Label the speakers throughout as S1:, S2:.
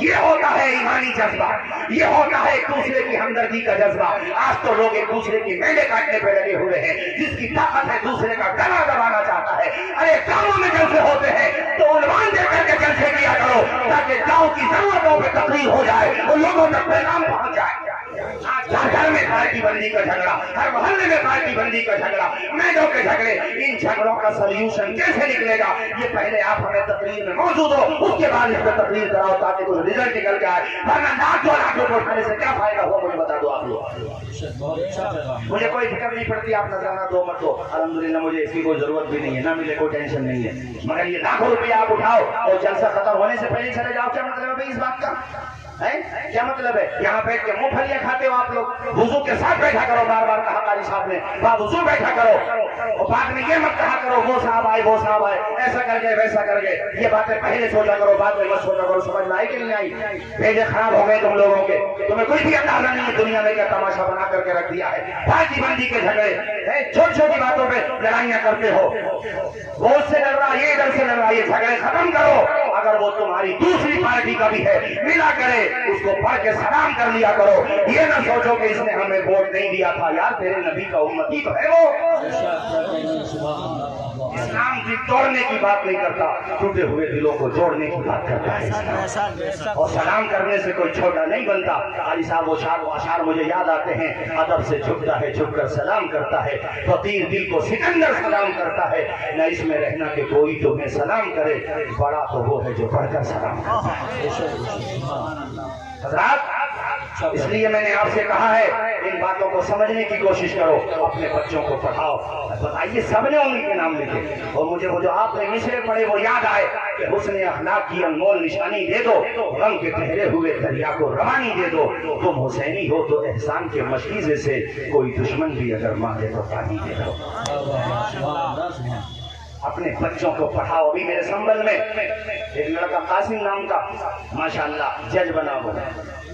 S1: یہ ہوتا ہے ایمانی جذبہ، یہ ہوتا ہے ایک دوسرے کی ہمدردی کا جذبہ۔ آج تو لوگ ایک دوسرے کی میلے کاٹنے پہ لگے ہوئے ہیں، جس کی طاقت ہے دوسرے کا گلا دبانا چاہتا ہے۔ ارے گاؤں میں جلسے ہوتے ہیں تو عنوان دے کر کے جلسے کیا کرو تاکہ گاؤں کی ضرورتوں پہ تقریر ہو جائے اور لوگوں تک پیغام پہنچ جائے۔ ہر گھر میں پارٹی بندی کا جھگڑا، ہر محلے میں پارٹی بندی کا جھگڑا، میدوں کے جھگڑے، ان جھگڑوں کا سلیوشن کیسے نکلے گا؟ یہ پہلے آپ ہمیں تقریر میں موجود ہو، اس کے بعد اس پہ تقریر کراؤ تاکہ کوئی رزلٹ نکل کے آئے، ورنہ لاکھوں کو اٹھانے سے کیا فائدہ ہوا مجھے بتا دو آپ لوگ۔ مجھے کوئی فکر نہیں پڑتی آپ نظرانہ دو مت دو، الحمدللہ مجھے اس کی کوئی ضرورت بھی نہیں ہے، نہ ملے کوئی ٹینشن نہیں ہے، مگر یہ لاکھوں روپیہ آپ اٹھاؤ اور جلسہ ختم ہونے سے پہلے چلے جاؤ، کیا مطلب ہے بھائی اس بات کا؟ کیا مطلب ہے؟ یہاں بیٹھ کے منہ پھلیاں کھاتے ہو آپ لوگ، وضو کے ساتھ بیٹھا کرو، بار بار کہا قاری صاحب نے وضو بیٹھا کرو، اور بعد میں یہ مت کہا کرو وہ صاحب آئے وہ صاحب آئے، ایسا کر گئے ویسا کر گئے، یہ باتیں پہلے سوچا کرو، بعد میں مت سوچا کرو۔ سمجھ میں آئی کہ نہیں آئی؟ بھیجے خراب ہو گئے تم لوگوں کے، تمہیں کوئی بھی اندازہ نہیں ہے دنیا میں کیا تماشا بنا کر کے رکھ دیا ہے۔ پارٹی بندی کے جھگڑے، چھوٹی چھوٹی باتوں پہ لڑائیاں کرتے ہو، وہ اس سے لڑ رہا یہ ادھر سے لڑ رہا، یہ جھگڑے ختم کرو۔ اگر وہ تمہاری دوسری پارٹی کا بھی ہے ملا کرے اس کو پڑھ کے سلام کر لیا کرو، یہ نہ سوچو کہ اس نے ہمیں ووٹ نہیں دیا تھا، یار تیرے نبی کا امتی تو ہے وہ۔ اسلام کی توڑنے کی بات نہیں کرتا، ٹوٹے ہوئے دلوں کو جوڑنے کی بات کرتا ہے، اور سلام کرنے سے کوئی چھوٹا نہیں بنتا۔ علی صاحب وہ اشعار مجھے یاد آتے ہیں، ادب سے جھکتا ہے جھک کر سلام کرتا ہے، فقیر دل کو سکندر سلام کرتا ہے، نہ اس میں رہنا کہ کوئی تمہیں سلام کرے، بڑا تو وہ ہے جو بڑھ کر سلام کرتا ہے۔ حضرات اس لیے میں نے آپ سے کہا ہے ان باتوں کو سمجھنے کی کوشش کرو، اپنے بچوں کو پڑھاؤ۔ بتائیے سب نے انہی کے نام لکھے، اور مجھے وہ جو آپ نے مصرے پڑھے وہ یاد آئے کہ حسن اخلاق کی انمول نشانی دے دو، غم کے ٹھہرے ہوئے دریا کو روانی دے دو، تم حسینی ہو تو احسان کے مشکیزے سے کوئی دشمن بھی اگر مانگے تو پانی دے دو۔ اپنے بچوں کو پڑھاؤ۔ ابھی میرے سنبل میں ایک لڑکا قاسم نام کا ماشاءاللہ جج بنا ہوا،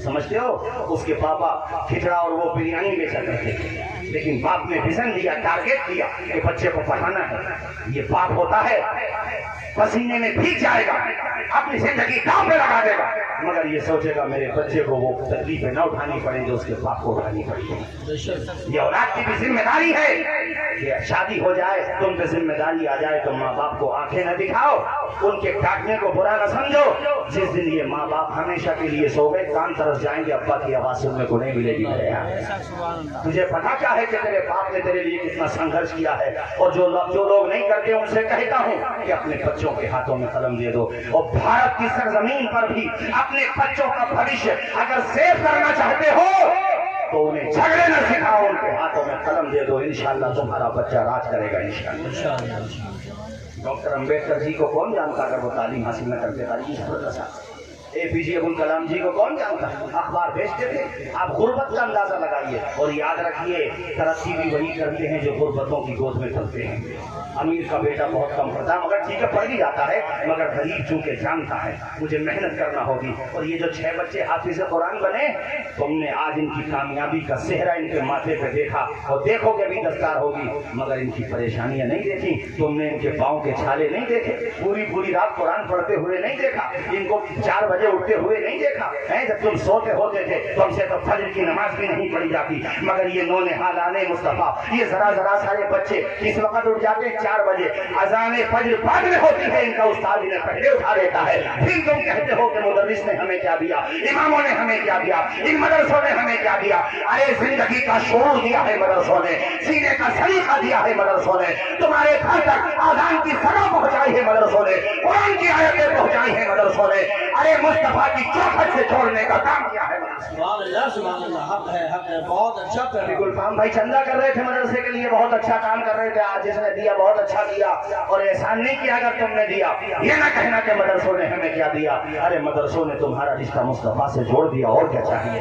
S1: سمجھتے ہو؟ اس کے پاپا کھچڑا اور وہ بریانی بیچا کرتے تھے، لیکن باپ نے ویژن دیا، ٹارگیٹ دیا کہ بچے کو پڑھانا ہے۔ یہ باپ ہوتا ہے پسینے میں بھیگ جائے گا، اپنی زندگی داؤ پہ لگا دے گا، مگر یہ سوچے گا میرے بچے کو وہ تکلیفیں نہ اٹھانی پڑیں جو اس کے باپ کو اٹھانی پڑی ہے۔ یہ اولاد کی بھی ذمہ داری ہے کہ شادی ہو جائے تم پہ ذمہ داری آ جائے تو ماں باپ کو آنکھیں نہ دکھاؤ، ان کے ڈانٹنے کو برا نہ سمجھو۔ جس دن یہ ماں باپ ہمیشہ کے لیے سو گئے کان طرف جائیں گے، ابا کی آواز سننے کو نہیں ملے گی۔ تجھے پتا کیا ہے کہ تیرے باپ نے تیرے لیے کتنا سنگھرش کیا ہے، اور جو لوگ نہیں کرتے ان سے کہتا ہوں کہ اپنے بچوں کے ہاتھوں میں قلم دے دو، اور بھارت کی سرزمین پر بھی اپنے بچوں کا بھوشیہ اگر سیو کرنا چاہتے ہو تو انہیں جھگڑے نہ سکھاؤ، ان کے ہاتھوں میں قلم دے دو، انشاءاللہ تمہارا بچہ راج کرے گا انشاءاللہ۔ ڈاکٹر امبیڈکر جی کو کون جانتا اگر وہ تعلیم حاصل نہ کرتے؟ اے پی جے عبد الکلام جی کو کون جانتا؟ اخبار بھیجتے تھے۔ آپ غربت کا اندازہ لگائیے اور یاد رکھیے ترقی بھی وہی کرتے ہیں جو غربتوں کی گود میں پلتے ہیں۔ امیر کا بیٹا بہت کم پڑھتا ہے، مگر ٹھیک ہے پڑھ بھی جاتا ہے، مگر غریب چونکہ جانتا ہے مجھے محنت کرنا ہوگی۔ اور یہ جو 6 بچے حافظ قرآن بنے، تم نے آج ان کی کامیابی کا صحرا ان کے ماتھے پہ دیکھا، اور دیکھو گے بھی دستار ہوگی، مگر ان کی پریشانیاں نہیں دیکھی۔ تم نے ان کے پاؤں کے چھالے نہیں دیکھے، پوری رات قرآن پڑھتے ہوئے نہیں دیکھا، ان کو 4 بجے اٹھتے ہوئے نہیں دیکھا۔ جب تم سوتے ہوتے تھے تم سے تو فجر کی نماز بھی نہیں پڑھی جاتی، مگر یہ نونہال آنے مصطفیٰ، یہ ذرا سارے بچے کس وقت اٹھ جاتے ہیں؟ 4 بجے۔ اذان فجر بعد میں ہوتی ہے، ان کا استاد انہیں پہلے اٹھا دیتا ہے۔ پھر تم کہتے ہو کہ مدرس نے ہمیں کیا دیا، اماموں نے ہمیں کیا دیا، ان مدرسوں نے ہمیں کیا دیا؟ ارے زندگی کا شعور دیا ہے مدرسوں نے، سینے کا سلیقہ دیا ہے مدرسوں نے، تمہارے گھر تک آذان کی صدا پہنچائی ہے مدرسوں نے، قرآن کی آیتیں پہنچائی ہیں مدرسوں نے۔ ارے مصطفیٰ کی چوکھٹ سے چھوڑنے کا کام کیا ہے؟
S2: سبحان اللہ، حق ہے، بہت اچھا کر رہے۔
S1: گلفام بھائی چندہ کر رہے تھے مدرسے کے لیے، بہت اچھا کام کر رہے تھے، آج جس نے دیا بہت اچھا دیا، اور احسان نہیں کیا اگر تم نے دیا۔ یہ نہ کہنا کہ مدرسوں نے ہمیں کیا دیا، ارے مدرسوں نے تمہارا رشتہ مصطفیٰ سے جوڑ دیا، اور کیا چاہیے؟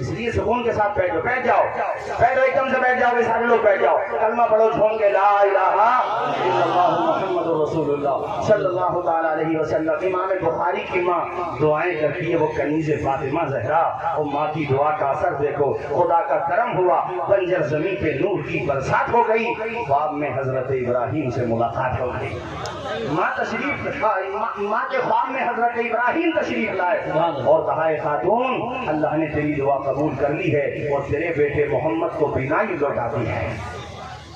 S1: اس لیے سکون کے ساتھ بیٹھو، بیٹھ جاؤ، بیٹھو، ایک دم سے بیٹھ جاؤ، سارے لوگ بیٹھ جاؤ، کلمہ پڑھو جھوم کے لا الہ الا اللہ محمد رسول اللہ صلی اللہ تعالی علیہ وسلم۔ امام بخاری کی ماں دعائیں کرتی ہے، وہ کنیز فاطمہ زہرا، وہ ماں کی دعا کا اثر دیکھو، خدا کا کرم ہوا، بنجر زمین پہ نور کی برسات ہو گئی، خواب میں حضرت ابراہیم سے ملاقات ہو گئی، ماں تشریف، ماں کے خواب میں حضرت ابراہیم تشریف لائے اور کہا اے خاتون اللہ نے تیری دعا قبول کر لی ہے اور تیرے بیٹے محمد کو بینائی لوٹا دی ہے،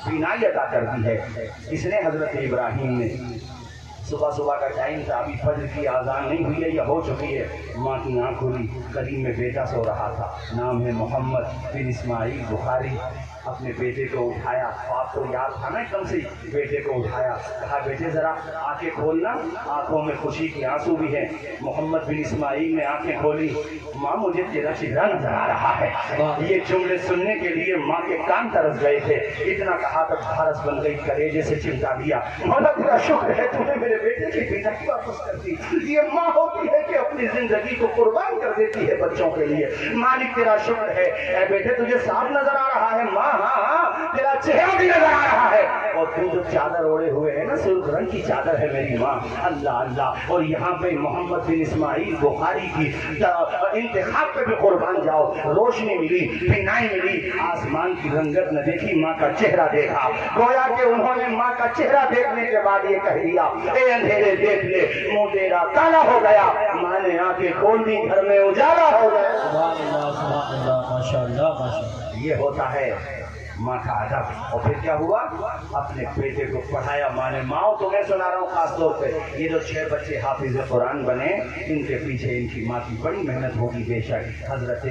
S1: بینائی عطا کر دی ہے۔ اس نے حضرت ابراہیم نے صبح صبح کا ٹائم تھا، ابھی فجر کی اذان نہیں ہوئی ہے یا ہو چکی ہے، ماں کی آنکھ کھلی، قریب میں بیٹا سو رہا تھا، نام ہے محمد بن اسماعیل بخاری۔ اپنے بیٹے کو اٹھایا، آپ کو یاد تھا نا ایک دم سے، بیٹے کو اٹھایا، کہا بیٹے ذرا آنکھیں کھولنا، آنکھوں میں خوشی کے آنسو بھی ہیں۔ محمد بن اسماعیل نے آنکھیں کھولی، ماں مجھے تیرا چہرہ نظر آ رہا ہے۔ یہ جملے سننے کے لیے ماں کے کان ترس گئے تھے، اتنا کہا تو بھارس بن گئی، کلیجے سے چمٹا دیا، مولا تیرا شکر ہے تو نے میرے بیٹے کی بیٹا کی واپس کر دی۔ یہ ماں ہوتی ہے کہ اپنی زندگی کو قربان کر دیتی ہے بچوں کے لیے۔ مالک تیرا شکر ہے، اے بیٹے تجھے صاف نظر آ رہا ہے، ماں ہاں تیرا چہرہ بھی نظر آ رہا ہے، اور تو جو چادر اوڑے ہوئے ہے نا سرخ رنگ کی چادر ہے میری ماں، اللہ اللہ۔ اور یہاں پہ محمد بن اسماعیل بخاری کی انتخاب پہ بھی قربان جاؤ، روشنی ملی، بینائی ملی، آسمان کی رنگت نہ دیکھی، ماں کا چہرہ دیکھا، گویا کہ انہوں نے ماں کا چہرہ دیکھنے کے بعد یہ کہہ دیا اے اندھیرے دیکھ لے منہ تیرا کالا ہو گیا، ماں نے آنکھیں کھول دی، گھر میں اجالا ہو گیا۔ یہ ہوتا ہے ماں کا ادب۔ اور پھر کیا ہوا، اپنے بیٹے کو پڑھایا ماں نے۔ ماں تو میں سنا رہا ہوں خاص طور پہ یہ جو 6 بچے حافظ قرآن بنے، ان کے پیچھے ان کی ماں کی بڑی محنت ہوگی بے شک۔ حضرت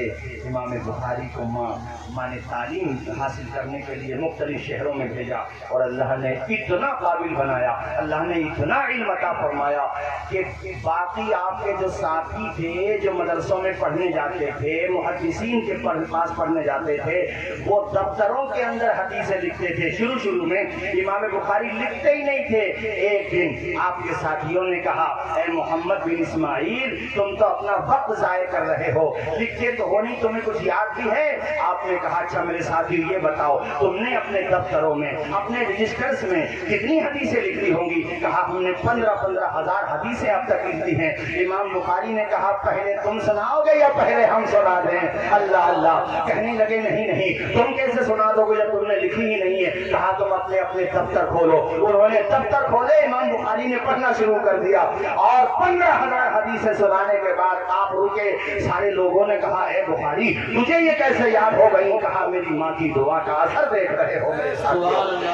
S1: امام بخاری کو ماں نے تعلیم حاصل کرنے کے لیے مختلف شہروں میں بھیجا، اور اللہ نے اتنا قابل بنایا، اللہ نے اتنا علم عطا فرمایا کہ باقی آپ کے جو ساتھی تھے جو مدرسوں میں پڑھنے جاتے تھے، محدثین کے پاس پڑھنے جاتے تھے، وہ دفتروں کے اندر حدیثیں لکھتے تھے۔ شروع میں امام بخاری لکھتے ہی نہیں تھے۔ ایک دن آپ کے ساتھیوں نے کہا اے محمد بن اسماعیل تم تو اپنا وقت ضائع کر رہے ہو، لکھتے تو ہو نہیں، تمہیں کچھ یاد بھی ہے؟ آپ نے کہا اچھا میرے ساتھی یہ بتاؤ تم نے اپنے دفتروں میں اپنے رجسٹرز میں کتنی حدیثیں لکھی ہوں گی؟ کہا ہم نے 15 ہزار حدیثیں اب تک لکھی ہیں۔ امام بخاری نے کہا پہلے تم سناؤ گے یا پہلے ہم سنا دیں؟ اللہ اللہ، کہنے لگے نہیں تم کیسے سنا دو گے جب تم نے لکھی ہی نہیں ہے؟ کہا تم اپنے دفتر کھولو۔ انہوں نے دفتر کھولے، امام بخاری نے پڑھنا شروع کر دیا، اور 15,000 حدیثیں سنانے کے بعد آپ رکے۔ سارے لوگوں نے کہا اے بخاری تجھے یہ کیسے یاد ہو گئی؟ کہا میری ماں کی دعا کا اثر دیکھ رہے ہو میرے ساتھ،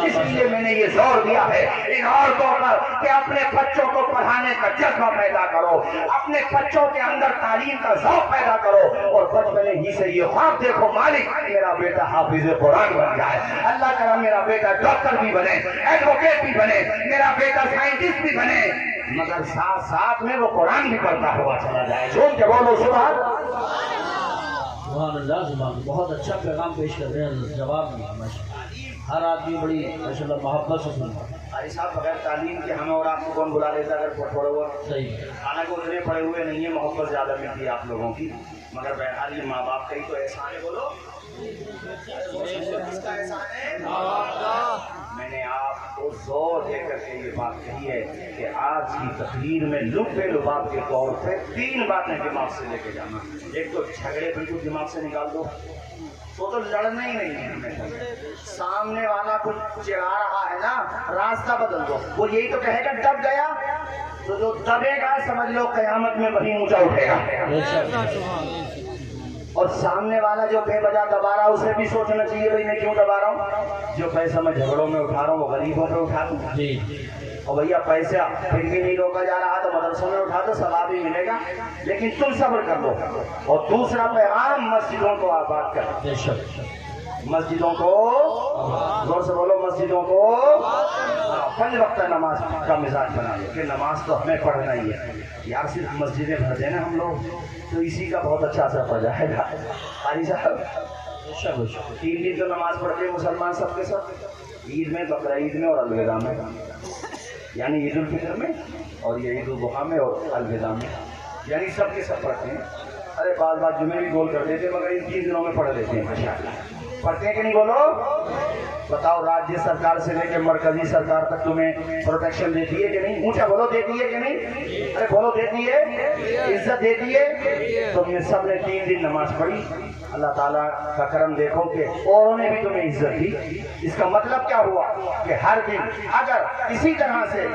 S1: اس لیے میں نے یہ زور دیا ہے ان عورتوں پر کہ اپنے بچوں کو پڑھانے کا جذبہ پیدا کرو، اپنے بچوں کے اندر تعلیم کا ذوق پیدا کرو، اور بچپنے ہی سے یہ خواب دیکھو مالک میرا بیٹا حافظ قرآن بن جائے، اللہ کرا میرا بیٹا ڈاکٹر بھی بنے، ایڈوکیٹ بھی بنے، میرا بیٹا سائنٹسٹ بھی بنے، مگر ساتھ میں وہ قرآن بھی پڑھتا ہوا چلا جائے۔ جھوم کے بولو سبحان
S2: اللہ، زبان بہت اچھا پیغام پیش کر رہے ہیں، جواب دیا ہر آدمی بڑی ماشاءاللہ محبت سے سنتا۔
S1: بھائی صاحب بغیر تعلیم کے ہمیں اور آپ کو کون بلا لیتا اگر پڑھے ہوا؟
S2: صحیح،
S1: حالانکہ اتنے پڑھے ہوئے نہیں ہیں، محبت زیادہ ملتی ہے آپ لوگوں کی، مگر بہرحال یہ ماں باپ کا ہی تو احسان ہے۔ بولو کس کا احسان ہے؟ میں نے آپ کو زور دے کر کے یہ بات کہی ہے کہ آج کی تقریر میں لبے لباب کے طور پہ 3 باتیں دماغ سے لے کے جانا۔ ایک تو جھگڑے بالکل دماغ سے نکال دو، تو لڑنا ہی نہیں ہے ہمیں۔ سامنے والا کچھ چڑھا رہا ہے نا، راستہ بدل دو، وہ یہی تو کہے گا دب گیا، تو جو دبے گا سمجھ لو قیامت میں وہی اونچا اٹھے گا۔ اور سامنے والا جو بے وجہ دبا رہا اسے بھی سوچنا چاہیے بھائی میں کیوں دبا رہا ہوں؟ جو پیسہ میں جھگڑوں میں اٹھا رہا ہوں وہ غریبوں پہ اٹھا دوں، اور بھیا پیسہ پھر بھی نہیں روکا جا رہا تو مدرسوں میں اٹھا دو، ثواب ہی ملے گا، لیکن تم صبر کر دو۔ اور دوسرا پیغام مسجدوں کو آباد کر، مسجدوں کو زور سے بولو، مسجدوں کو 5 وقت نماز کا مزاج بنا لو کہ نماز تو ہمیں پڑھنا ہی ہے یار، صرف مسجدیں بھر دینا ہم لوگ تو اسی کا بہت اچھا اثر پڑ جائے گا۔ قاری صاحب 3 دن تو نماز پڑھتے ہیں مسلمان سب کے ساتھ، عید میں، بقرعید میں اور الوداع میں، یعنی عید الفطر میں اور یہ عید الاضحیٰ میں اور الوداع میں، یعنی سب کے سب پڑھتے ہیں. ارے بعض بات جمعے بھی گول کر دیتے مگر ان 3 دنوں میں پڑھ لیتے ہیں. ماشاءاللہ پڑھتے ہیں کہ نہیں؟ بولو بتاؤ. راجیہ سرکار سے لے کے مرکزی سرکار تک تمہیں پروٹیکشن دیتی ہے کہ نہیں؟ اونچا بولو دیتی ہے کہ نہیں؟ ارے بولو دیتی ہے، عزت دیتی ہے. تم نے سب نے 3 دن نماز پڑھی. اللہ تعالیٰ کا کرم دیکھو کہ اوروں نے بھی تمہیں عزت دی. اس کا مطلب کیا ہوا کہ ہر دن اگر اسی طرح سے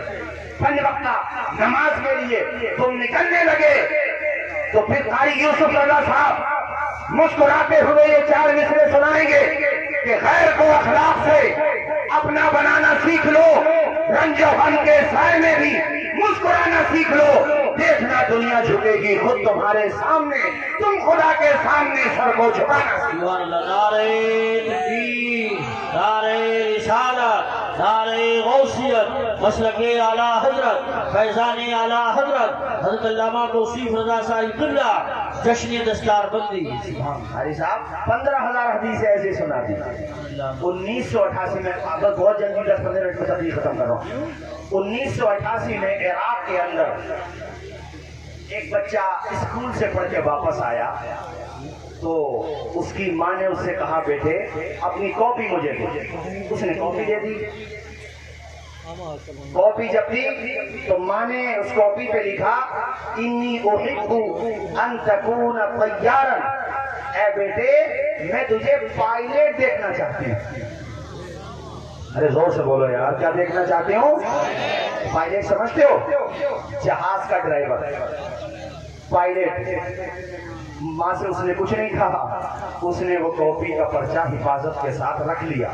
S1: 5 وقتہ نماز کے لیے تم نکلنے لگے تو پھر قاری یوسف رضا صاحب مسکراتے ہوئے یہ 4 مصرے سنائیں گے کہ غیر کو اخلاق سے اپنا بنانا سیکھ لو، رنج و غم کے سائے میں بھی مسکرانا سیکھ لو. دیکھنا دنیا جھکے گی خود تمہارے سامنے، تم خدا کے سامنے سر کو جھکانا سیکھ لو.
S2: نعرے تکبیر، نعرے رسالت، نعرے غوثیت، مسلک اعلیٰ حضرت فیضان اعلیٰ حضرت حضرت علامہ توصیف رضا صاحب قبلہ جشن دستار بندی.
S1: حاجی صاحب 15,000 حدیث ایسے سنا دی. 1988 میں بہت جلدی 10-15 منٹ میں تقریر ختم کر رہا ہوں. 1988 میں عراق کے اندر ایک بچہ اسکول سے پڑھ کے واپس آیا تو اس کی ماں نے اس سے کہا بیٹے اپنی کاپی مجھے دے. اس نے کاپی دے دی. کاپی جب دی تو ماں نے اس کاپی پہ لکھا انی احب ان تکون طیارا، اے بیٹے میں تجھے پائلٹ دیکھنا چاہتی ہوں. ارے زور سے بولو یار، کیا دیکھنا چاہتے ہو؟ پائلٹ سمجھتے ہو؟ جہاز کا ڈرائیور، پائلٹ. ماں سے اس نے کچھ نہیں کہا. اس نے وہ کاپی کا پرچہ حفاظت کے ساتھ رکھ لیا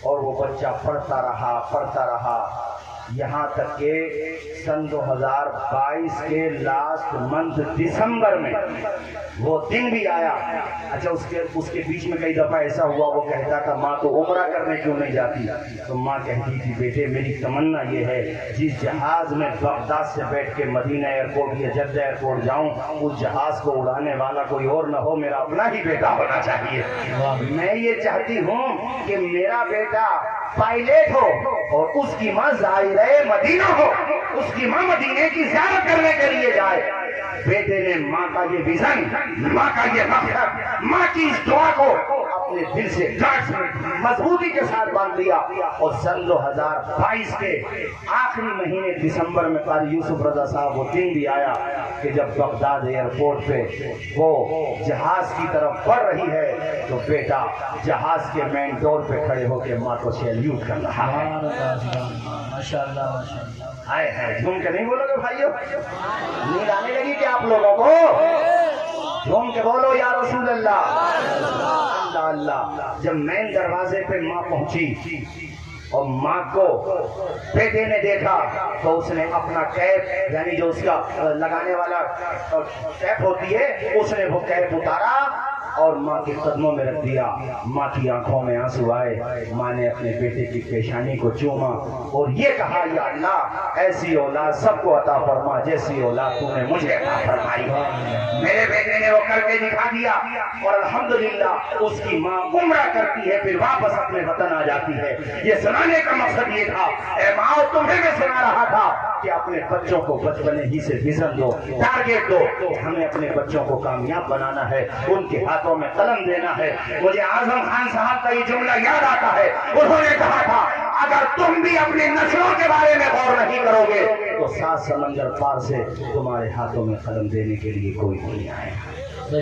S1: اور وہ بچہ پڑھتا رہا یہاں تک کہ سن 2022 کے لاسٹ منتھ دسمبر میں وہ دن بھی آیا. اچھا اس کے بیچ میں کئی دفعہ ایسا ہوا وہ کہتا تھا ماں تو عمرہ کرنے کیوں نہیں جاتی؟ تو ماں کہتی تھی بیٹے میری تمنا یہ ہے جس جہاز میں بغداد سے بیٹھ کے مدینہ ایئرپورٹ یا جدہ ایئرپورٹ جاؤں اس جہاز کو اڑانے والا کوئی اور نہ ہو، میرا اپنا ہی بیٹا ہونا چاہیے. میں یہ چاہتی ہوں کہ میرا بیٹا پائلٹ ہو اور اس کی ماں زائرہ مدینہ ہو، اس کی ماں مدینے کی زیارت کرنے کے لیے جائے. بیٹے نے ماں کا یہ ویژن، ماں کا یہ مقصد، ماں کی اس دعا کو اپنے دل سے مضبوطی کے ساتھ باندھ لیا. اور سن 2022 کے آخری مہینے دسمبر میں قاری یوسف رضا صاحب وہ دن بھی آیا کہ جب بغداد ایئرپورٹ پہ وہ جہاز کی طرف بڑھ رہی ہے تو بیٹا جہاز کے مین ڈور پہ کھڑے ہو کے ماں کو سیلیوٹ کر رہا ہے.
S2: ماشاءاللہ.
S1: ہائے ہائے، جھوم کے نہیں بولو گے بھائیو؟ نیند آنے لگی کہ آپ لوگوں کو؟ جھوم کے بولو یا رسول اللہ. اللہ اللہ. جب مین دروازے پہ ماں پہنچی اور ماں کو بیٹے نے دیکھا تو اس نے اپنا کیپ یعنی جو اس کا لگانے والا کیپ ہوتی ہے اس نے وہ کیپ اتارا اور ماں کے قدموں میں رکھ دیا. ماں کی آنکھوں میں آنسو آئے. ماں نے اپنے بیٹے کی پیشانی کو چوما اور یہ کہا یا اللہ ایسی اولاد سب کو عطا فرما جیسی اولاد تو نے مجھے عطا فرمائی. میرے بیٹے نے وہ کر کے دکھا دیا اور الحمدللہ اس کی ماں عمرہ کرتی ہے پھر واپس اپنے وطن آ جاتی ہے. یہ سنانے کا مقصد یہ تھا اے ماں تمہیں میں سنا رہا تھا کہ اپنے بچوں کو بچپنے ہی سے ویژن دو، ٹارگیٹ دو. ہمیں اپنے بچوں کو کامیاب بنانا ہے، ان کے ہاتھوں میں قلم دینا ہے. مجھے اعظم خان صاحب کا یہ جملہ یاد آتا ہے. انہوں نے کہا تھا اگر تم بھی اپنی نسلوں کے بارے میں غور نہیں کرو گے تو 7 سمندر پار سے تمہارے ہاتھوں میں قلم دینے کے لیے کوئی نہیں آئے گا.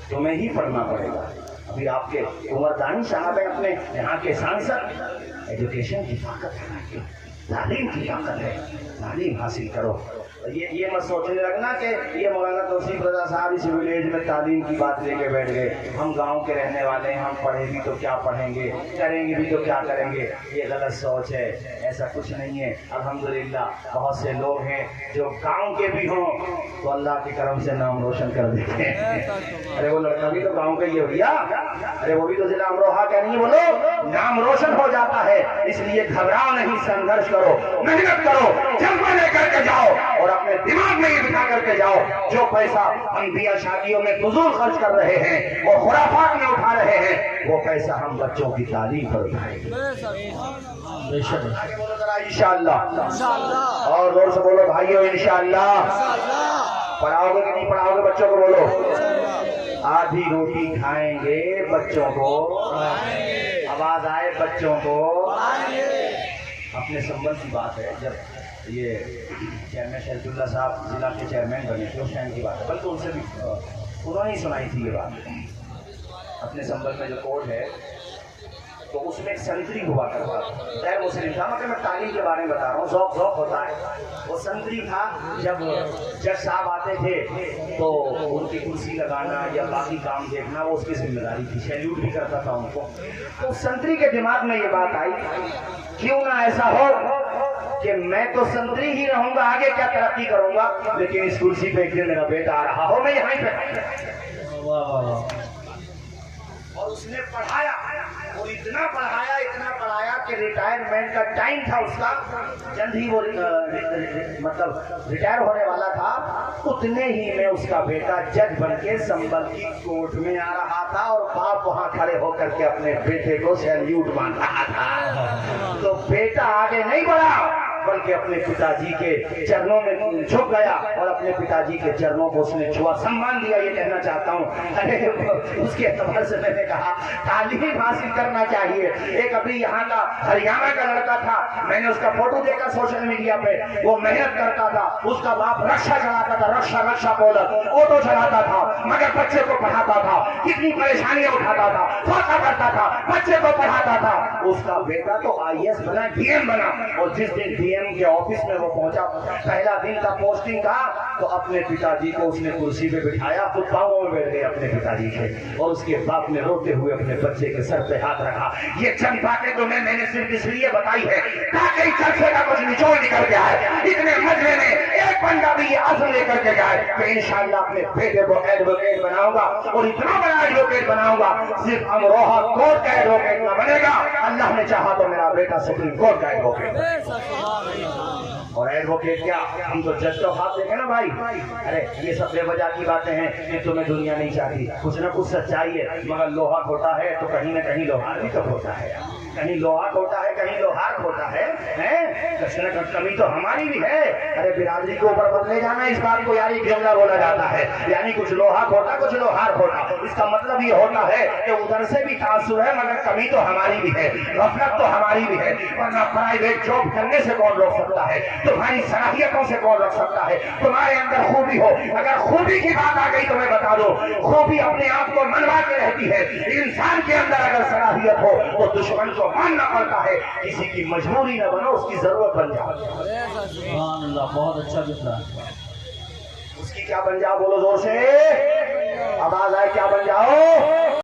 S1: تمہیں ہی پڑھنا پڑے گا. ابھی آپ کے عمردانی صاحب ہیں اپنے یہاں کے سانسد. ایجوکیشن کی طاقت ہے، تعلیم کی طاقت ہے. تعلیم حاصل کرو. یہ مت سوچنے لگنا کہ یہ مولانا توصیف رضا صاحب اس ولیج میں تعلیم کی بات لے کے بیٹھ گئے. ہم گاؤں کے رہنے والے ہیں، ہم پڑھے بھی تو کیا پڑھیں گے، کریں گے بھی تو کیا کریں گے. یہ غلط سوچ ہے. ایسا کچھ نہیں ہے. الحمدللہ بہت سے لوگ ہیں جو گاؤں کے بھی ہوں تو اللہ کے کرم سے نام روشن کر دیتے ہیں. ارے وہ لڑکا بھی تو گاؤں کا ہی ہو گیا، ارے وہ بھی تو ضلع امروہہ کا نہیں، بولو نام روشن ہو جاتا ہے. اس لیے گھبراؤ نہیں، سنگھرش کرو، محنت کرو، جذبہ لے کر کے جاؤ اور اپنے دماغ میں یہ بٹھا کر کے چلے جاؤ جو پیسہ ہم بیاہ شادیوں میں فضول خرچ کر رہے ہیں, وہ خرافات میں اٹھا رہے ہیں, وہ پیسہ ہم بچوں کی تعلیم پر اٹھائیں گے. آگے بولو ذرا انشاءاللہ, اور زور سے بولو بھائیو انشاءاللہ. پڑھاؤ گے کہ نہیں پڑھاؤ گے بچوں کو؟ بولو. آدھی روٹی کھائیں گے بچوں کو, آواز آئے بچوں کو. اپنے سنبل کی بات ہے, جب یہ چیئرمین شریف اللہ صاحب ضلع کے چیئرمین بنے تھے اس ٹائم کی بات ہے, بلکہ ان سے بھی انہوں نے سنائی تھی یہ بات. اپنے سنبل میں جو کوٹ ہے تو اس میں ایک سنتری ہوا کرتا تھا, غیر مسلم تھا, مگر میں تعلیم کے بارے میں بتا رہا ہوں, ذوق ہوتا ہے. وہ سنتری تھا, جب جج صاحب آتے تھے تو ان کی کرسی لگانا یا باقی کام دیکھنا وہ اس کی ذمہ داری تھی, سیلیوٹ بھی کرتا تھا ان کو. تو سنتری کے دماغ میں یہ بات آئی, کیوں نہ ایسا ہو کہ میں تو سنتری ہی رہوں گا, آگے کیا ترقی کروں گا, لیکن اس کرسی پہ ایک دن میرا بیٹا آ رہا ہو, میں یہیں پہ. اور اس نے پڑھایا, اور اتنا پڑھایا کہ ریٹائرمنٹ کا ٹائم تھا اس کا, جلد ہی وہ مطلب ریٹائر ہونے والا تھا. اتنے ہی میں اس کا بیٹا جج بن کے سنبل کی کورٹ میں آ رہا تھا, اور باپ وہاں کھڑے ہو کر کے اپنے بیٹے کو سیلیوٹ مان رہا تھا. تو بیٹا آگے نہیں بڑھا بلکہ اپنے پتا جی کے چرنوں میں جھک گیا, اور اپنے پتا جی کے چرنوں کو اس نے چھوا, سمان دیا. یہ کہنا چاہتا ہوں, اس کے اعتبار سے میں نے کہا تعلیم حاصل کرنا چاہیے. ایک ابھی یہاں کا ہریانہ کا لڑکا تھا, میں نے اس کا فوٹو دیکھا سوشل میڈیا پہ, وہ محنت کرتا تھا, اس کا باپ رکشا چلاتا تھا, رکشا بولر آٹو چلاتا تھا, مگر بچے کو پڑھاتا تھا, کتنی پریشانیاں اٹھاتا تھا, فاقہ کرتا تھا, بچے کو پڑھاتا تھا. اس کا بیٹا تو IAS بنا, DM بنا, اور جس دن DM کے آفس میں وہ پہنچا, پہلا دن کا پوسٹنگ کا, تو اپنے پتا جی کو اس نے کرسی پہ بٹھایا, خود پاؤں میں بیٹھ گئے اپنے پتا جی کے, اور اس کے باپ نے روتے ہوئے اپنے بچے کے سر پہ ہاتھ رکھا. یہ چند باتیں تو میں نے صرف اس لیے بتائی ہے تاکہ اس چرچے کا کچھ نچوڑ نکل کے آئے, اتنے مجلے میں ایک بندہ بھی یہ عزم لے کر کے جائے کہ انشاءاللہ اپنے بیٹے کو ایڈوکیٹ بناؤں گا, اور اتنا بڑا ایڈوکیٹ بناؤں گا صرف امروہہ کورٹ کا ایڈوکیٹ نہ بنے گا, اللہ نے چاہا تو میرا بیٹا سپریم کورٹ کا ایڈوکیٹ. اور ایڈوکیٹ کیا, ہم تو جج تو خواب دیکھیں نا بھائی. ارے یہ سب بے وجہ کی باتیں ہیں, یہ تمہیں دنیا نہیں چاہتی, کچھ نہ کچھ سچائی ہے, مگر لوہا کھوٹا ہے تو کہیں نہ کہیں لوہار بھی تو کھوٹا ہے, کہیں لوہا کھوٹا ہے کہیں لوہار کھوٹا ہے. کچھ نہ کچھ کمی تو ہماری بھی ہے. ارے برادری کے اوپر بدلے جانا, اس بات کو یعنی جملہ بولا جاتا ہے, یعنی کچھ لوہا کھوٹا کچھ لوہار کھوٹا. اس کا مطلب یہ ہوتا ہے کہ ادھر سے بھی تعصب ہے, مگر کمی تو ہماری بھی ہے, غفلت تو ہماری بھی ہے. ورنہ پرائیویٹ جاب کرنے سے کون روک سکتا ہے, تمہاری صلاحیتوں سے کون رکھ سکتا ہے. تمہارے اندر خوبی ہو, اگر خوبی کی بات آ گئی تو میں بتا دو, خوبی اپنے آپ کو منوا کے رہتی ہے. انسان کے اندر اگر صلاحیت ہو تو دشمن کو ماننا پڑتا ہے, کسی کی مجبوری نہ بنو, اس کی ضرورت بن جاؤ.
S2: سبحان اللہ, بہت اچھا جملہ.
S1: اس کی کیا بن جاؤ, بولو زور سے, آواز آئے, کیا بن جاؤ.